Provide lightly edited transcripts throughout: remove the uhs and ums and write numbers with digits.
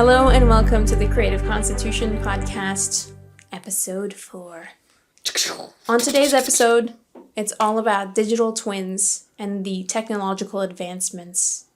Hello and welcome to the Creative Constitution Podcast, Episode 4. On today's episode, it's all about digital twins and the technological advancements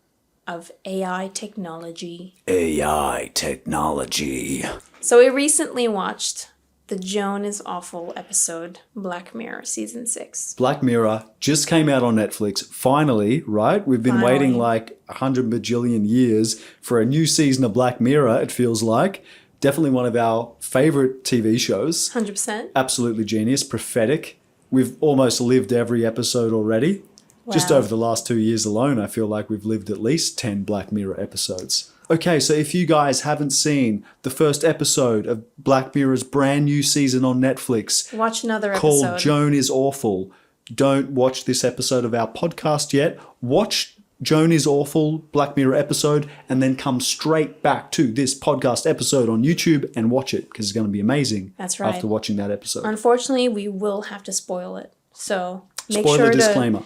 of AI technology. AI technology. So we recently watched the Joan is Awful episode, Black Mirror Season 6. Black Mirror just came out on Netflix. Finally, right? We've been waiting like 100 bajillion years for a new season of Black Mirror, it feels like. Definitely one of our favorite TV shows. 100%. Absolutely genius, prophetic. We've almost lived every episode already. Wow. Just over the last 2 years alone, I feel like we've lived at least 10 Black Mirror episodes. Okay, so if you guys haven't seen the first episode of Black Mirror's brand new season on Netflix, watch another called episode. Joan is Awful. Don't watch this episode of our podcast yet. Watch Joan is Awful Black Mirror episode and then come straight back to this podcast episode on YouTube and watch it because it's going to be amazing. That's right. After watching that episode. Unfortunately, we will have to spoil it. So Spoiler disclaimer.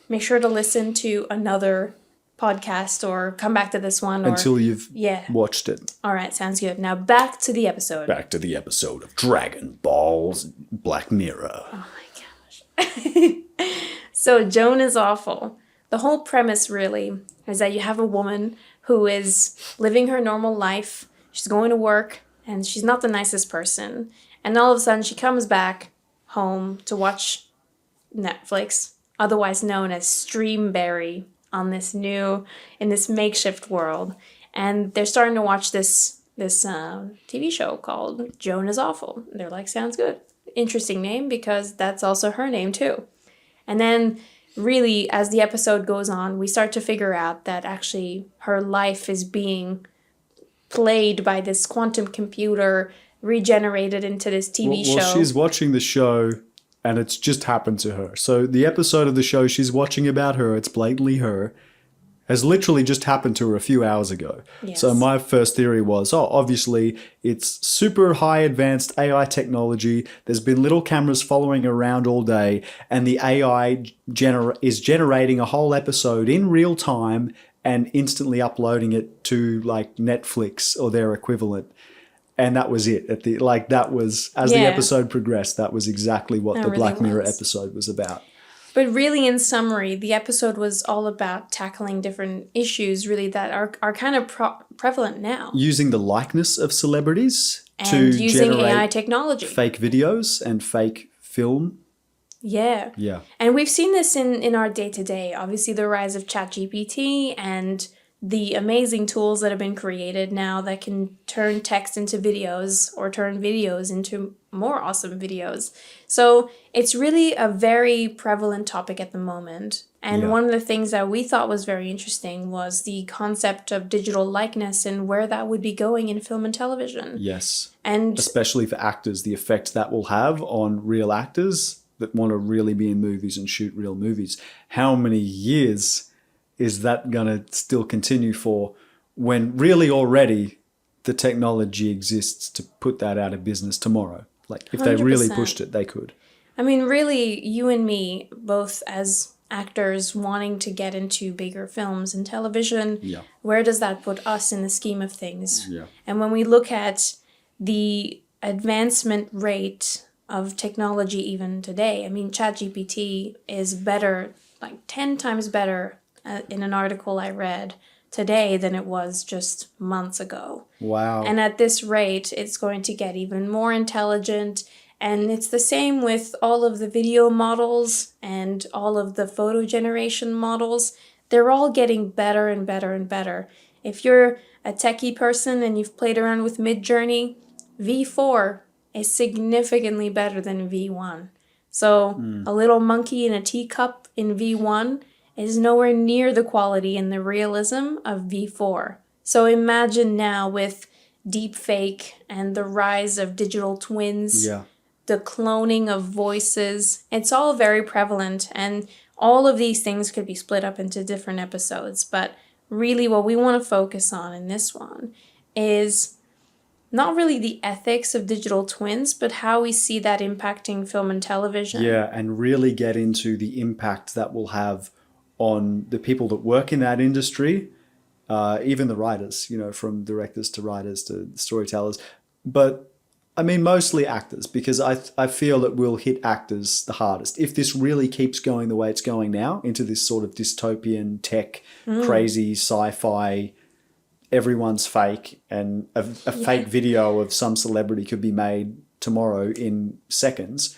Make sure to listen to another podcast or come back to this one. Until you've watched it. All right, sounds good. Now back to the episode. Back to the episode of Dragon Ball's Black Mirror. Oh my gosh. So Joan is Awful. The whole premise really is that you have a woman who is living her normal life. She's going to work and she's not the nicest person. And all of a sudden she comes back home to watch Netflix, otherwise known as Streamberry, in this makeshift world. And they're starting to watch this TV show called Joan is Awful. They're like, sounds good. Interesting name because that's also her name too. And then really, as the episode goes on, we start to figure out that actually her life is being played by this quantum computer, regenerated into this TV show. Well, she's watching the show and it's just happened to her. So the episode of the show she's watching about her, it's blatantly her, has literally just happened to her a few hours ago. Yes. So my first theory was, obviously it's super high advanced AI technology. There's been little cameras following around all day and the AI is generating a whole episode in real time and instantly uploading it to like Netflix or their equivalent. And that was it. As the episode progressed, that was exactly what the Black Mirror episode was about. But really, in summary, the episode was all about tackling different issues, really, that are kind of prevalent now. Using the likeness of celebrities and to using generate AI technology. Fake videos and fake film. Yeah. Yeah. And we've seen this in our day-to-day. Obviously, the rise of ChatGPT and the amazing tools that have been created now that can turn text into videos or turn videos into more awesome videos. So it's really a very prevalent topic at the moment. And one of the things that we thought was very interesting was the concept of digital likeness and where that would be going in film and television. Yes. And especially for actors, the effect that will have on real actors that want to really be in movies and shoot real movies. How many years is that going to still continue for when really already the technology exists to put that out of business tomorrow? Like if 100%. They really pushed it, they could. I mean, really, you and me, both as actors wanting to get into bigger films and television, where does that put us in the scheme of things? Yeah. And when we look at the advancement rate of technology even today, I mean, ChatGPT is better, like 10 times better in an article I read today than it was just months ago. Wow. And at this rate, it's going to get even more intelligent. And it's the same with all of the video models and all of the photo generation models. They're all getting better and better and better. If you're a techie person and you've played around with Midjourney, V4 is significantly better than V1. So a little monkey in a teacup in V1 is nowhere near the quality and the realism of V4. So imagine now with deepfake and the rise of digital twins, the cloning of voices, it's all very prevalent. And all of these things could be split up into different episodes. But really what we want to focus on in this one is not really the ethics of digital twins, but how we see that impacting film and television. Yeah, and really get into the impact that will have on the people that work in that industry even the writers, from directors to writers to storytellers. But I mean, mostly actors, because I feel it will hit actors the hardest. If this really keeps going the way it's going now, into this sort of dystopian tech, crazy sci-fi, everyone's fake, and a fake video of some celebrity could be made tomorrow in seconds,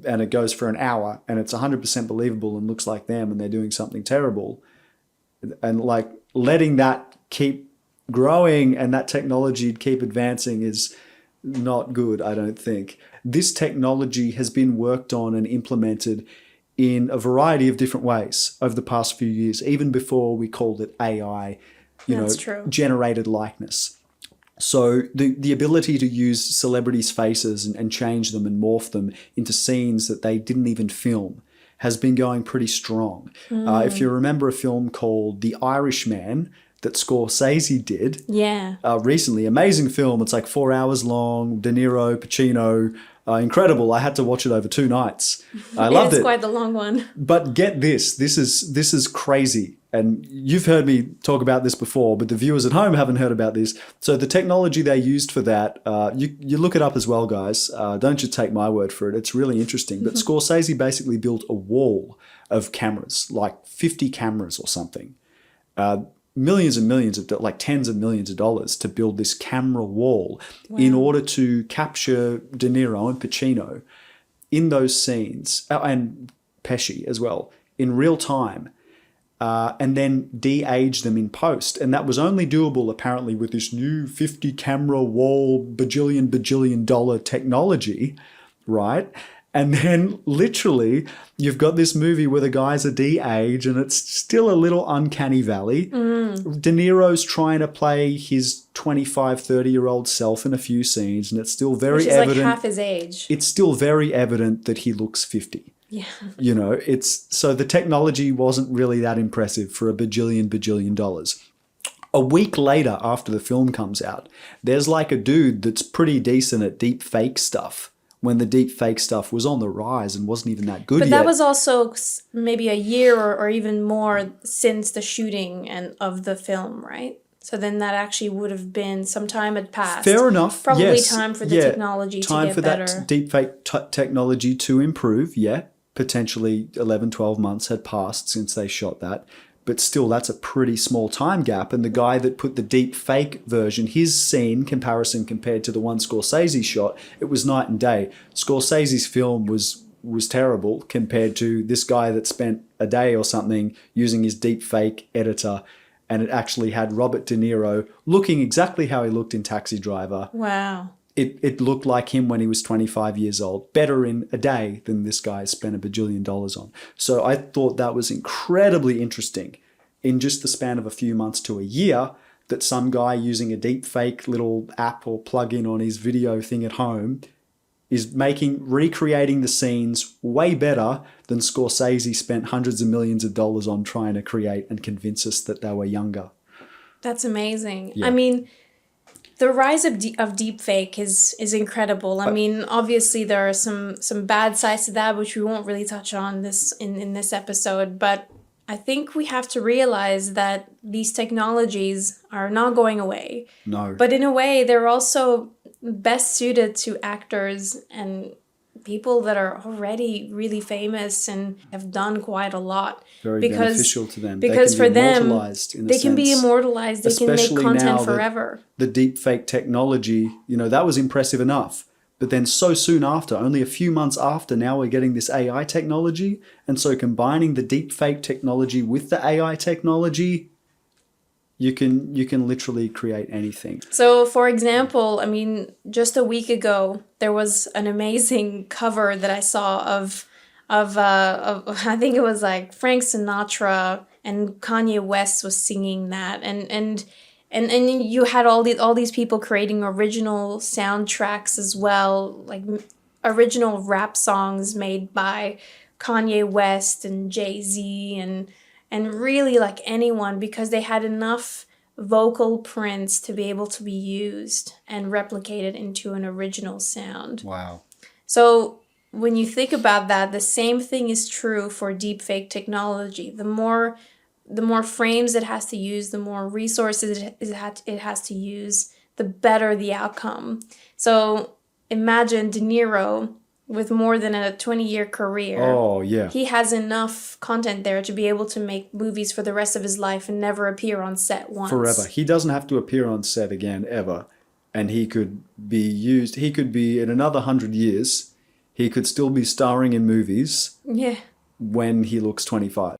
and it goes for an hour, and it's 100% believable and looks like them, and they're doing something terrible. And like letting that keep growing and that technology keep advancing is not good, I don't think. This technology has been worked on and implemented in a variety of different ways over the past few years, even before we called it AI, That's true. generated likeness. So the ability to use celebrities' faces and change them and morph them into scenes that they didn't even film has been going pretty strong. If you remember a film called The Irishman that Scorsese did recently, amazing film. It's like 4 hours long, De Niro, Pacino, incredible. I had to watch it over 2 nights. I loved it. It's quite the long one. But get this is crazy. And you've heard me talk about this before, but the viewers at home haven't heard about this. So the technology they used for that, you look it up as well, guys. Don't just take my word for it. It's really interesting. But Scorsese basically built a wall of cameras, like 50 cameras or something. Millions and millions of, like tens of millions of dollars to build this camera wall in order to capture De Niro and Pacino in those scenes, and Pesci as well, in real time. And then de-age them in post. And that was only doable apparently with this new 50 camera wall, bajillion dollar technology, right? And then literally you've got this movie where the guys are de-age and it's still a little uncanny valley. De Niro's trying to play his 25, 30-year-old self in a few scenes, and it's still very evident. Which is like half his age. It's still very evident that he looks 50. Yeah. It's so the technology wasn't really that impressive for a bajillion dollars. A week later, after the film comes out, there's like a dude that's pretty decent at deep fake stuff, when the deep fake stuff was on the rise and wasn't even that good yet. But that was also maybe a year or even more since the shooting of the film, right? So then that actually would have been some time had passed. Fair enough. Probably yes. time for the technology to get better. Time for that deepfake technology to improve, Potentially 11, 12 months had passed since they shot that. But still, that's a pretty small time gap. And the guy that put the deep fake version, his scene comparison compared to the one Scorsese shot, it was night and day. Scorsese's film was terrible compared to this guy that spent a day or something using his deep fake editor, and it actually had Robert De Niro looking exactly how he looked in Taxi Driver. Wow. It looked like him when he was 25 years old, better in a day than this guy spent $1 bajillion on. So I thought that was incredibly interesting in just the span of a few months to a year, that some guy using a deep fake little app or plugin on his video thing at home is recreating the scenes way better than Scorsese spent hundreds of millions of dollars on trying to create and convince us that they were younger. That's amazing. Yeah. I mean, the rise of deepfake is incredible. I mean, obviously there are some bad sides to that, which we won't really touch on in this episode. But I think we have to realize that these technologies are not going away. No. But in a way, they're also best suited to actors and people that are already really famous and have done quite a lot. Very beneficial to them. Because for them, they can be immortalized. They can make content forever. The deepfake technology, that was impressive enough. But then so soon after, only a few months after, now we're getting this AI technology. And so combining the deepfake technology with the AI technology, you can literally create anything. So, for example, I mean, just a week ago, there was an amazing cover that I saw of I think it was like Frank Sinatra and Kanye West was singing that, and you had all these people creating original soundtracks as well, like original rap songs made by Kanye West and Jay-Z and really like anyone, because they had enough vocal prints to be able to be used and replicated into an original sound. Wow. So when you think about that, the same thing is true for deepfake technology. The more the more frames it has to use, the more resources it has to use, the better the outcome. So imagine De Niro with more than a 20-year career. Oh, yeah. He has enough content there to be able to make movies for the rest of his life and never appear on set once. Forever. He doesn't have to appear on set again, ever. And he could be in another 100 years, he could still be starring in movies. Yeah. When he looks 25.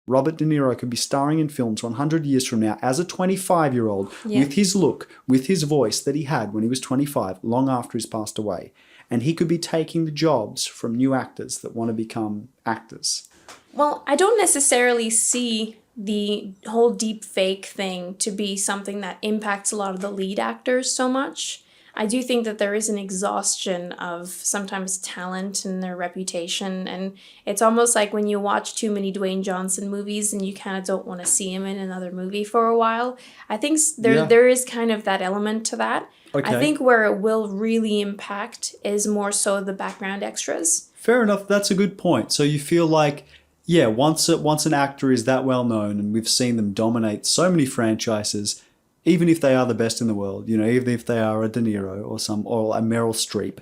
Robert De Niro could be starring in films 100 years from now as a 25-year-old with his look, with his voice that he had when he was 25, long after he's passed away. And he could be taking the jobs from new actors that want to become actors. Well, I don't necessarily see the whole deep fake thing to be something that impacts a lot of the lead actors so much. I do think that there is an exhaustion of sometimes talent and their reputation, and it's almost like when you watch too many Dwayne Johnson movies and you kind of don't want to see him in another movie for a while. I think there is kind of that element to that. Okay. I think where it will really impact is more so the background extras. Fair enough. That's a good point. So you feel like, yeah, once an actor is that well known, and we've seen them dominate so many franchises, even if they are the best in the world, even if they are a De Niro or a Meryl Streep,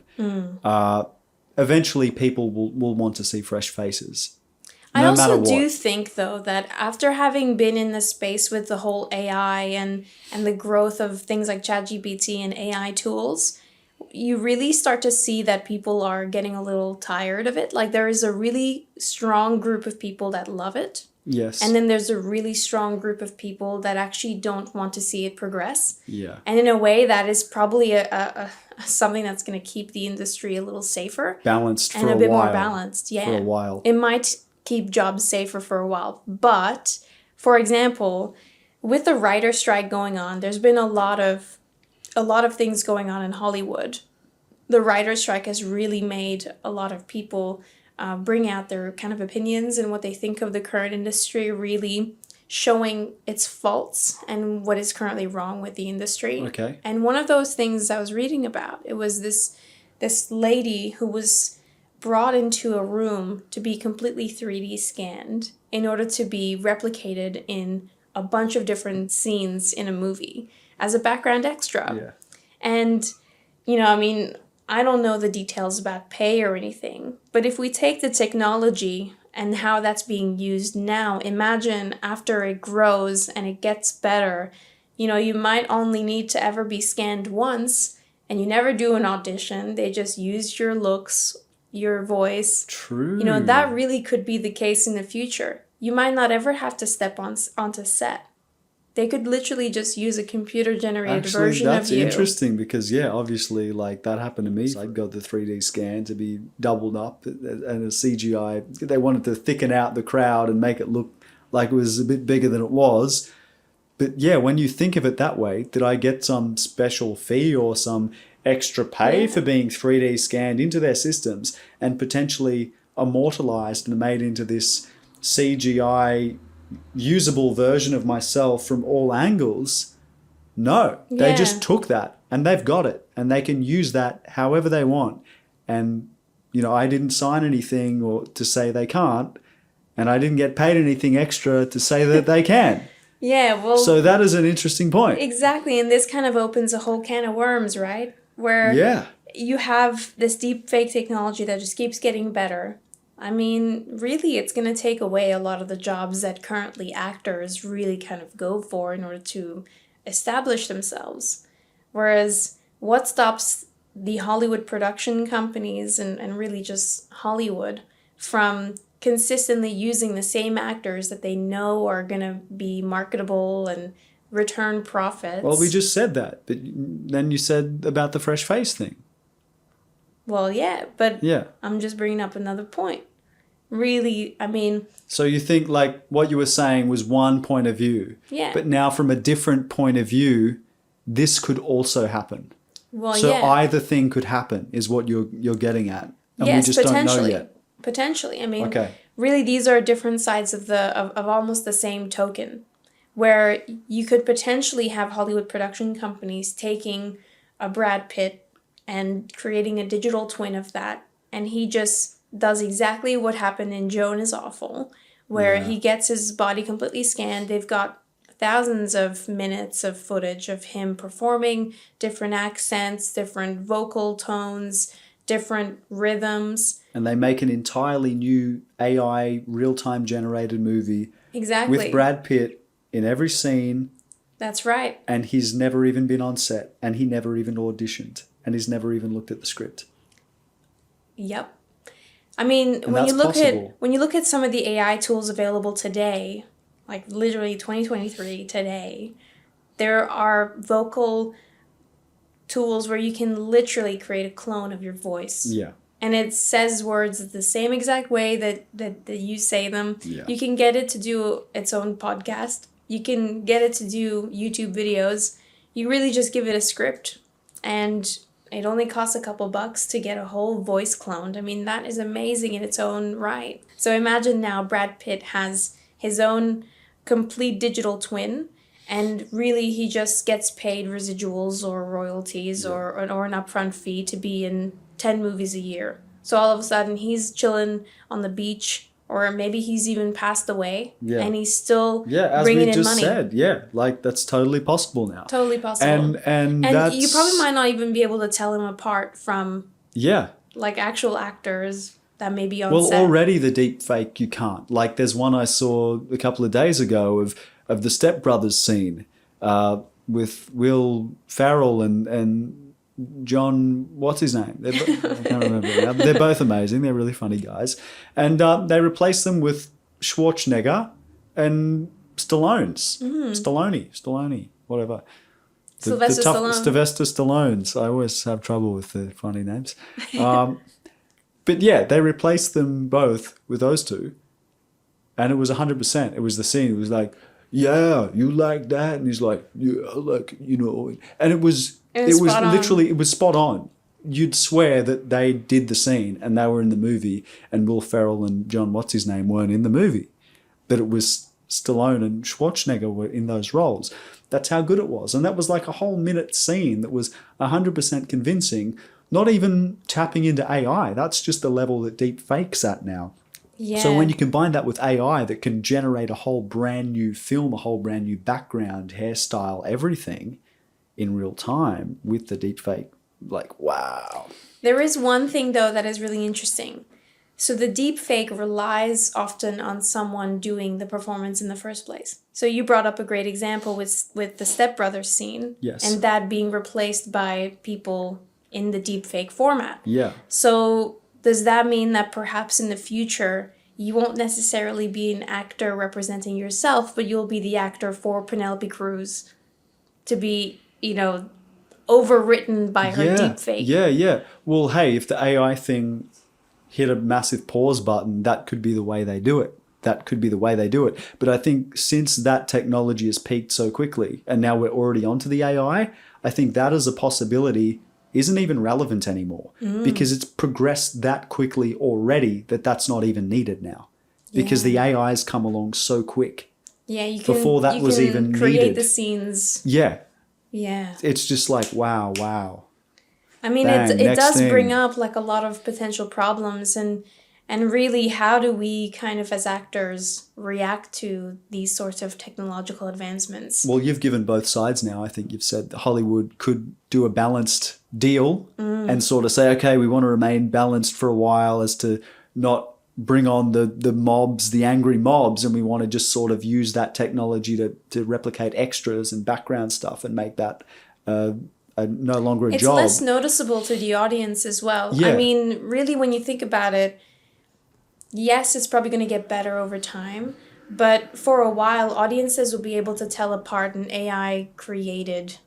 eventually people will want to see fresh faces. I also do think, though, that after having been in the space with the whole AI and the growth of things like ChatGPT and AI tools, you really start to see that people are getting a little tired of it. Like, there is a really strong group of people that love it. Yes. And then there's a really strong group of people that actually don't want to see it progress. Yeah. And in a way, that is probably a something that's going to keep the industry a little safer. Balanced for a while. And a bit more balanced, yeah. For a while. It might keep jobs safer for a while. But, for example, with the writer strike going on, there's been a lot of things going on in Hollywood. The writer strike has really made a lot of people bring out their kind of opinions and what they think of the current industry, really showing its faults and what is currently wrong with the industry. Okay. And one of those things I was reading about, it was this lady who was brought into a room to be completely 3D scanned in order to be replicated in a bunch of different scenes in a movie as a background extra. Yeah. And, I don't know the details about pay or anything, but if we take the technology and how that's being used now, imagine after it grows and it gets better, you might only need to ever be scanned once and you never do an audition. They just use your looks, your voice. True. That really could be the case in the future. You might not ever have to step onto set. They could literally just use a computer-generated version of you. That's interesting because, obviously, like, that happened to me. I got the 3D scan to be doubled up and a CGI. They wanted to thicken out the crowd and make it look like it was a bit bigger than it was. But, when you think of it that way, did I get some special fee or some extra pay for being 3D scanned into their systems and potentially immortalized and made into this CGI usable version of myself from all angles? No, they just took that and they've got it and they can use that however they want. And, I didn't sign anything or to say they can't, and I didn't get paid anything extra to say that they can. So that is an interesting point. Exactly. And this kind of opens a whole can of worms, right? Where you have this deep fake technology that just keeps getting better. I mean, really, it's going to take away a lot of the jobs that currently actors really kind of go for in order to establish themselves. Whereas what stops the Hollywood production companies and really just Hollywood from consistently using the same actors that they know are going to be marketable and return profits? Well, we just said that, but then you said about the fresh face thing. Well, but I'm just bringing up another point. Really, So you think like what you were saying was one point of view. Yeah. But now from a different point of view, this could also happen. Well, so either thing could happen is what you're getting at. And we just don't know yet. Potentially. Really these are different sides of almost the same token, where you could potentially have Hollywood production companies taking a Brad Pitt and creating a digital twin of that, and he just does exactly what happened in Joan is Awful, where Yeah. he gets his body completely scanned. They've got thousands of minutes of footage of him performing different accents, different vocal tones, different rhythms. And they make an entirely new AI real-time generated movie Exactly. with Brad Pitt in every scene, That's right. and he's never even been on set, and he never even auditioned, and he's never even looked at the script. Yep. I mean, And that's possible. when you look at some of the AI tools available today, like literally 2023 today, there are vocal tools where you can literally create a clone of your voice. Yeah. And it says words the same exact way that you say them. Yeah. You can get it to do its own podcast. You can get it to do YouTube videos. You really just give it a script, and it only costs a couple bucks to get a whole voice cloned. I mean, that is amazing in its own right. So imagine now Brad Pitt has his own complete digital twin, and really he just gets paid residuals or royalties or an upfront fee to be in 10 movies a year. So all of a sudden he's chilling on the beach, or maybe he's even passed away, and he's still as bringing we in just money. said, like that's totally possible now. Totally possible. And And that's, you probably might not even be able to tell him apart from like actual actors that may be on Well, set. already the deep fake you can't. Like there's one I saw a couple of days ago of the Step Brothers scene with Will Ferrell and John, what's his name? I can't remember now. They're both amazing. They're really funny guys. And they replaced them with Schwarzenegger and Stallone's. Stallone, whatever. Sylvester Stallone. Sylvester Stallone's. I always have trouble with the funny names. But yeah, they replaced them both with those two. And it was 100%. It was the scene. It was like, yeah, you like that? And he's like, yeah, I like, And it was literally, it was spot on. You'd swear that they did the scene and they were in the movie, and Will Ferrell and John what's-his-name weren't in the movie. But it was Stallone and Schwarzenegger were in those roles. That's how good it was. And that was like a whole minute scene that was 100% convincing, not even tapping into AI. That's just the level that deep fake's at now. Yeah. So when you combine that with AI that can generate a whole brand new film, a whole brand new background, hairstyle, everything in real time with the deepfake, like, wow. There is one thing, though, that is really interesting. So the deepfake relies often on someone doing the performance in the first place. So you brought up a great example with the Step Brothers scene. Yes. And that being replaced by people in the deepfake format. Yeah. So does that mean that perhaps in the future you won't necessarily be an actor representing yourself, but you'll be the actor for Penelope Cruz to be, overwritten by her deepfake? Yeah. Well, hey, if the AI thing hit a massive pause button, that could be the way they do it. But I think since that technology has peaked so quickly and now we're already onto the AI, I think that as a possibility isn't even relevant anymore because it's progressed that quickly already that that's not even needed now because the AI's come along so quick. Yeah, you can before that was even create needed. the scenes. Yeah. Yeah. It's just like, wow. I mean, Bang, it next does thing. bring up like a lot of potential problems, and really, how do we kind of as actors react to these sorts of technological advancements? Well, you've given both sides now. I think you've said that Hollywood could do a balanced deal and sort of say, okay, we want to remain balanced for a while as to not bring on the mobs, the angry mobs, and we want to just sort of use that technology to replicate extras and background stuff and make that no longer a job. It's less noticeable to the audience as well. Yeah. I mean, really, when you think about it, yes, it's probably going to get better over time, but for a while, audiences will be able to tell apart an AI-created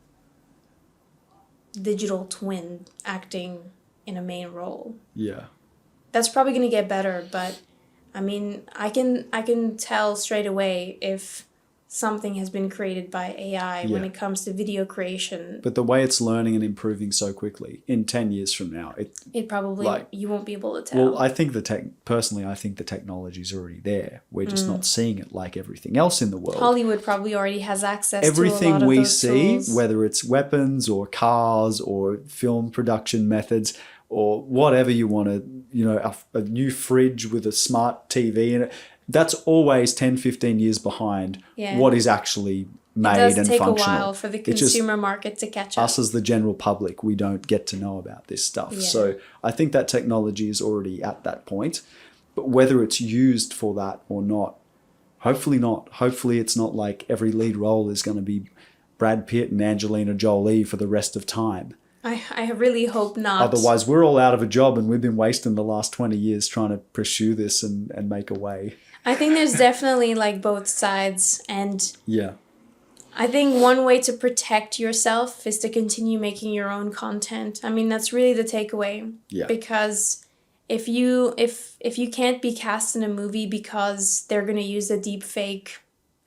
digital twin acting in a main role. Yeah. That's probably going to get better, but I mean, I can tell straight away if something has been created by AI when it comes to video creation. But the way it's learning and improving so quickly, in 10 years from now, it probably, you won't be able to tell. Well, I think personally, I think the technology's already there. We're just not seeing it like everything else in the world. Hollywood probably already has access Everything to a lot of we those see, tools. whether it's weapons or cars or film production methods or whatever you want to, a new fridge with a smart TV in it, that's always 10, 15 years behind what is actually made and functional. It does take a while for the consumer market to catch up. Us as the general public, we don't get to know about this stuff. So I think that technology is already at that point. But whether it's used for that or not, hopefully not. Hopefully it's not like every lead role is going to be Brad Pitt and Angelina Jolie for the rest of time. I really hope not. Otherwise, we're all out of a job and we've been wasting the last 20 years trying to pursue this and make a way. I think there's definitely like both sides. And yeah, I think one way to protect yourself is to continue making your own content. I mean, that's really the takeaway. Yeah. Because if you can't be cast in a movie because they're going to use the deepfake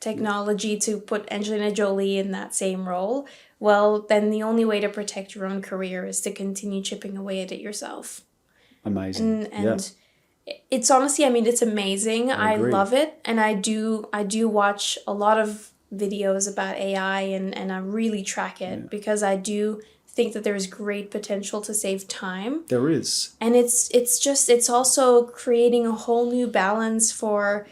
technology to put Angelina Jolie in that same role, well, then the only way to protect your own career is to continue chipping away at it yourself. Amazing. And it's honestly, I mean, it's amazing. I love it. And I do watch a lot of videos about AI and I really track it because I do think that there's great potential to save time. There is. And it's also creating a whole new balance for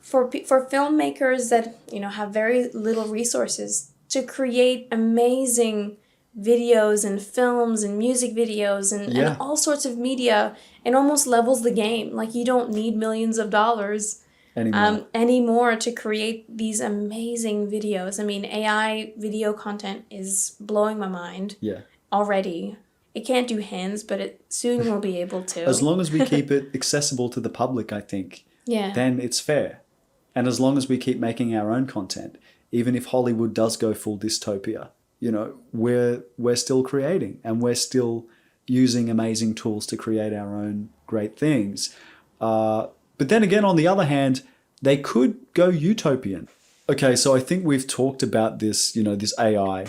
filmmakers that, you know, have very little resources to create amazing videos and films and music videos and all sorts of media. It almost levels the game. Like, you don't need millions of dollars anymore to create these amazing videos. I mean, AI video content is blowing my mind already. It can't do hands, but it soon will be able to. As long as we keep it accessible to the public, I think, then it's fair. And as long as we keep making our own content, even if Hollywood does go full dystopia, you know, we're still creating and we're still using amazing tools to create our own great things. But then again, on the other hand, they could go utopian. Okay, so I think we've talked about this, you know, this AI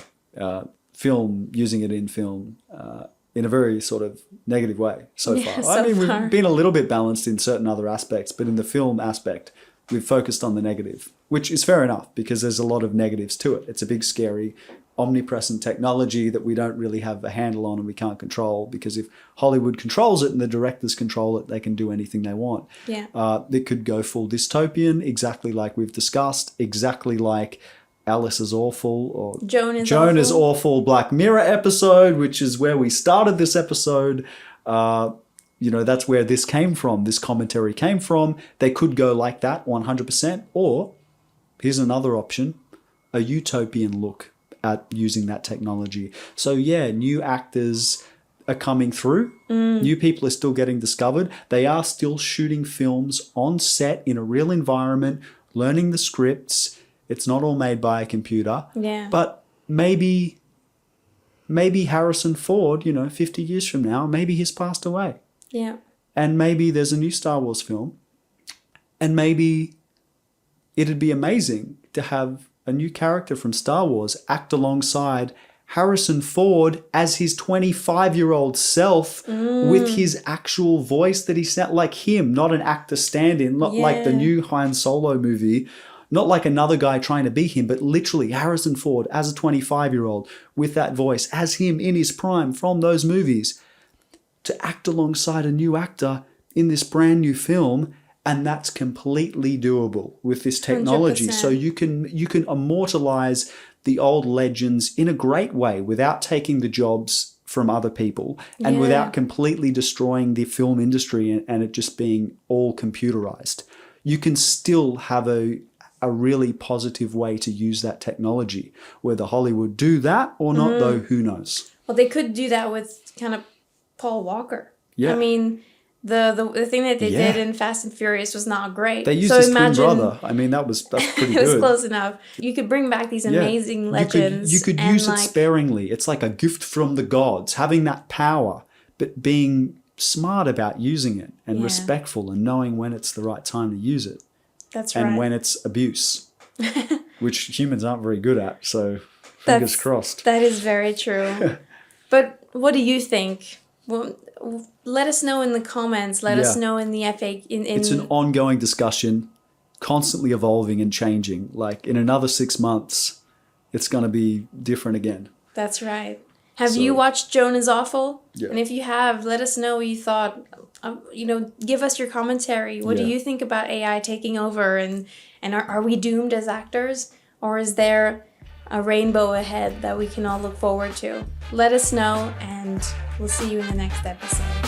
film, using it in film in a very sort of negative way so far. I mean, we've been a little bit balanced in certain other aspects, but in the film aspect, we've focused on the negative, which is fair enough because there's a lot of negatives to it. It's a big, scary, omnipresent technology that we don't really have a handle on and we can't control, because if Hollywood controls it and the directors control it, they can do anything they want. It could go full dystopian, exactly like we've discussed, exactly like Alice is Awful or Joan is Awful Black Mirror episode, which is where we started this episode. You know, that's where this came from. This commentary came from. They could go like that 100%. Or here's another option, a utopian look at using that technology. So yeah, new actors are coming through. New people are still getting discovered. They are still shooting films on set in a real environment, learning the scripts. It's not all made by a computer. But maybe Harrison Ford, you know, 50 years from now, maybe he's passed away. And maybe there's a new Star Wars film. And maybe it'd be amazing to have a new character from Star Wars act alongside Harrison Ford as his 25-year-old self with his actual voice that he sounds like him, not an actor stand-in, not like the new Han Solo movie, not like another guy trying to be him, but literally Harrison Ford as a 25-year-old with that voice, as him in his prime from those movies, to act alongside a new actor in this brand new film. And that's completely doable with this technology. 100%. So you can immortalize the old legends in a great way without taking the jobs from other people and without completely destroying the film industry and it just being all computerized. You can still have a really positive way to use that technology. Whether Hollywood do that or not, though, who knows? Well, they could do that with kind of Paul Walker. I mean, the thing that they did in Fast and Furious was not great. They used his twin brother. I mean, that's pretty good. It was close enough. You could bring back these amazing legends. You could use it sparingly. It's like a gift from the gods, having that power, but being smart about using it and respectful and knowing when it's the right time to use it. That's right. And when it's abuse, which humans aren't very good at. So fingers crossed. That is very true. But what do you think? Well, let us know in the comments. Let us know in the FAQ. It's an ongoing discussion, constantly evolving and changing. Like in another 6 months, it's going to be different again. That's right. Have you watched Joan is Awful? Yeah. And if you have, let us know what you thought. Give us your commentary. What do you think about AI taking over? And are we doomed as actors? Or is there a rainbow ahead that we can all look forward to? Let us know, and we'll see you in the next episode.